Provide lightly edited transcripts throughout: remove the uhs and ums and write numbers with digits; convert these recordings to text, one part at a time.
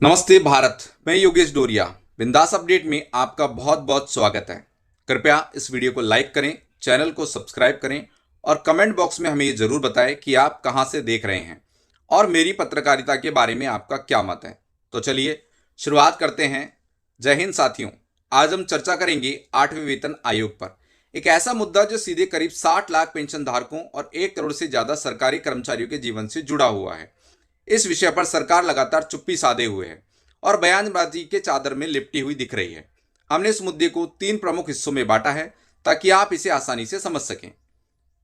नमस्ते भारत। मैं योगेश डोरिया। बिंदास अपडेट में आपका बहुत बहुत स्वागत है। कृपया इस वीडियो को लाइक करें, चैनल को सब्सक्राइब करें और कमेंट बॉक्स में हमें ये जरूर बताएं कि आप कहां से देख रहे हैं और मेरी पत्रकारिता के बारे में आपका क्या मत है। तो चलिए शुरुआत करते हैं। जय हिंद साथियों। आज हम चर्चा करेंगे 8वें वेतन आयोग पर, एक ऐसा मुद्दा जो सीधे करीब 60 लाख पेंशन धारकों और 1 करोड़ से ज्यादा सरकारी कर्मचारियों के जीवन से जुड़ा हुआ है। इस विषय पर सरकार लगातार चुप्पी साधे हुए है और बयानबाजी के चादर में लिपटी हुई दिख रही है। हमने इस मुद्दे को 3 प्रमुख हिस्सों में बांटा है ताकि आप इसे आसानी से समझ सकें।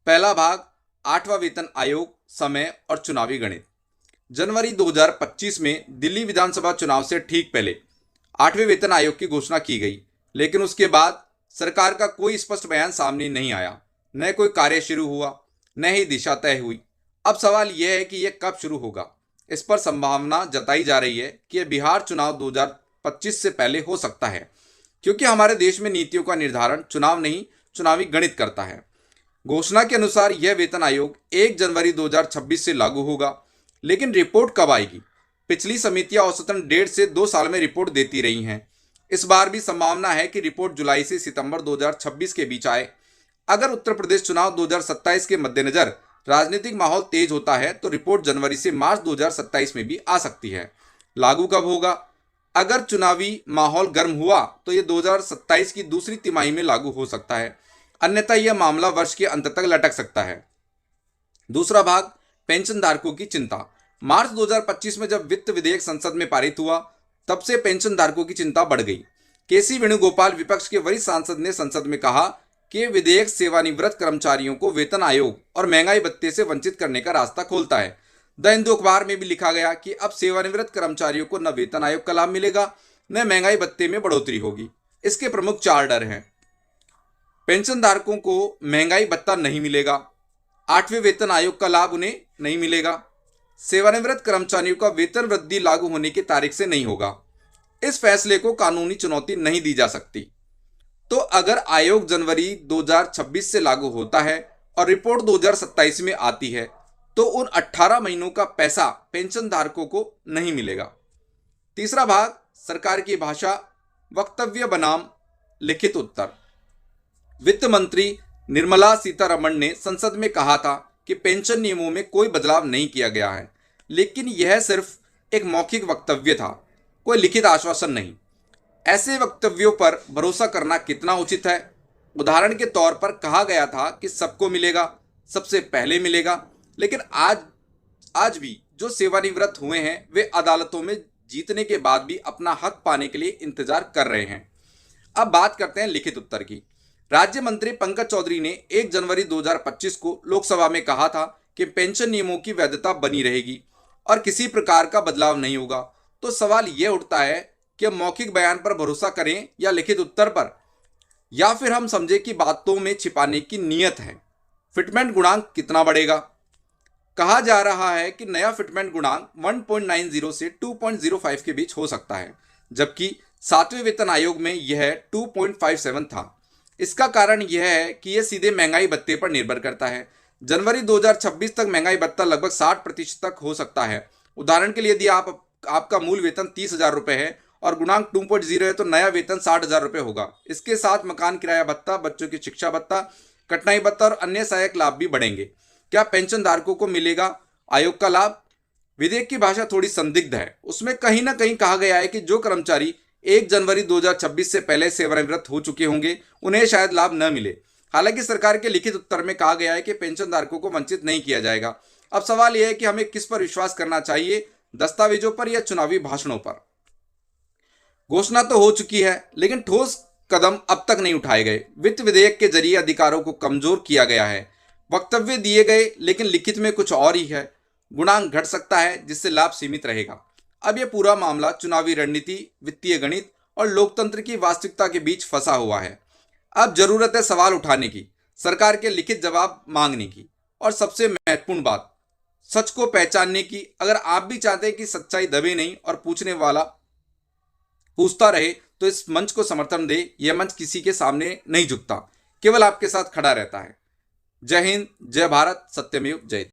पहला भाग, 8वां वेतन आयोग, समय और चुनावी गणित। जनवरी 2025 में दिल्ली विधानसभा चुनाव से ठीक पहले 8वें वेतन आयोग की घोषणा की गई, लेकिन उसके बाद सरकार का कोई स्पष्ट बयान सामने नहीं आया। न कोई कार्य शुरू हुआ, न ही दिशा तय हुई। अब सवाल यह है कि यह कब शुरू होगा। इस पर संभावना जताई जा रही है कि यह बिहार चुनाव 2025 से पहले हो सकता है, क्योंकि हमारे देश में नीतियों का निर्धारण चुनाव नहीं, चुनावी गणित करता है। घोषणा के अनुसार यह वेतन आयोग 1 जनवरी 2026 से लागू होगा, लेकिन रिपोर्ट कब आएगी? पिछली समितियां औसतन 1.5 से 2 साल में रिपोर्ट देती रही हैं। इस बार भी संभावना है कि रिपोर्ट जुलाई से सितंबर 2026 के बीच आए। अगर उत्तर प्रदेश चुनाव 2027 के मद्देनजर राजनीतिक माहौल तेज होता है तो रिपोर्ट जनवरी से मार्च 2027 में भी आ सकती है। लागू कब होगा? अगर चुनावी माहौल गर्म हुआ तो यह 2027 की दूसरी तिमाही में लागू हो सकता है, अन्यथा यह मामला वर्ष के अंत तक लटक सकता है। दूसरा भाग, पेंशन धारकों की चिंता। मार्च 2025 में जब वित्त विधेयक संसद में पारित हुआ, तब से पेंशन धारकों की चिंता बढ़ गई। केसी वेणुगोपाल, विपक्ष के वरिष्ठ सांसद, ने संसद में कहा कि विधेयक सेवानिवृत्त कर्मचारियों को वेतन आयोग और महंगाई भत्ते से वंचित करने का रास्ता खोलता है। द हिंदू अखबार में भी लिखा गया कि अब सेवानिवृत्त कर्मचारियों को न वेतन आयोग का लाभ मिलेगा, न महंगाई भत्ते में बढ़ोतरी होगी। इसके प्रमुख 4 डर हैं। पेंशन धारकों को महंगाई भत्ता नहीं मिलेगा, 8वें वेतन आयोग का लाभ उन्हें नहीं मिलेगा, सेवानिवृत्त कर्मचारियों का वेतन वृद्धि लागू होने की तारीख से नहीं होगा। इस फैसले को कानूनी चुनौती नहीं दी जा सकती। तो अगर आयोग जनवरी 2026 से लागू होता है और रिपोर्ट 2027 में आती है, तो उन 18 महीनों का पैसा पेंशन धारकों को नहीं मिलेगा। तीसरा भाग, सरकार की भाषा, वक्तव्य बनाम लिखित उत्तर। वित्त मंत्री निर्मला सीतारमण ने संसद में कहा था कि पेंशन नियमों में कोई बदलाव नहीं किया गया है, लेकिन यह सिर्फ एक मौखिक वक्तव्य था, कोई लिखित आश्वासन नहीं। ऐसे वक्तव्यों पर भरोसा करना कितना उचित है? उदाहरण के तौर पर कहा गया था कि सबको मिलेगा, सबसे पहले मिलेगा, लेकिन आज भी जो सेवानिवृत्त हुए हैं वे अदालतों में जीतने के बाद भी अपना हक पाने के लिए इंतजार कर रहे हैं। अब बात करते हैं लिखित उत्तर की। राज्य मंत्री पंकज चौधरी ने 1 जनवरी 2025 को लोकसभा में कहा था कि पेंशन नियमों की वैधता बनी रहेगी और किसी प्रकार का बदलाव नहीं होगा। तो सवाल यह उठता है कि मौखिक बयान पर भरोसा करें या लिखित उत्तर पर, या फिर हम समझे कि बातों में छिपाने की नीयत है। फिटमेंट गुणांक कितना बढ़ेगा? कहा जा रहा है कि नया फिटमेंट गुणांक 1.90 से 2.05 के बीच हो सकता है, जबकि 7वें वेतन आयोग में यह 2.57 था। इसका कारण यह है कि यह सीधे महंगाई भत्ते पर निर्भर करता है। जनवरी 2026 तक महंगाई भत्ता लगभग 60% तक हो सकता है। उदाहरण के लिए, यदि आपका मूल वेतन 30,000 रुपये है और गुणांक 2.0 है, तो नया वेतन 60,000 रुपये होगा। इसके साथ मकान किराया भत्ता, बच्चों की शिक्षा भत्ता, कठिनाई भत्ता और अन्य सहायक लाभ भी बढ़ेंगे। क्या पेंशन धारकों को मिलेगा आयोग का लाभ? विधेयक की भाषा थोड़ी संदिग्ध है। उसमें कहीं ना कहीं कहा गया है कि जो कर्मचारी 1 जनवरी 2026 से पहले सेवानिवृत्त हो चुके होंगे उन्हें शायद लाभ न मिले। हालांकि सरकार के लिखित उत्तर में कहा गया है कि पेंशन धारकों को वंचित नहीं किया जाएगा। अब सवाल यह है कि हमें किस पर विश्वास करना चाहिए, दस्तावेजों पर या चुनावी भाषणों पर? घोषणा तो हो चुकी है, लेकिन ठोस कदम अब तक नहीं उठाए गए। वित्त विधेयक के जरिए अधिकारों को कमजोर किया गया है। वक्तव्य दिए गए, लेकिन लिखित में कुछ और ही है। गुणांक घट सकता है, जिससे लाभ सीमित रहेगा। अब यह पूरा मामला चुनावी रणनीति, वित्तीय गणित और लोकतंत्र की वास्तविकता के बीच फंसा हुआ है। अब जरूरत है सवाल उठाने की, सरकार के लिखित जवाब मांगने की, और सबसे महत्वपूर्ण बात, सच को पहचानने की। अगर आप भी चाहते हैं कि सच्चाई दबे नहीं और पूछने वाला पूछता रहे, तो इस मंच को समर्थन दे। यह मंच किसी के सामने नहीं झुकता, केवल आपके साथ खड़ा रहता है। जय हिंद, जय भारत, सत्यमेव जयते।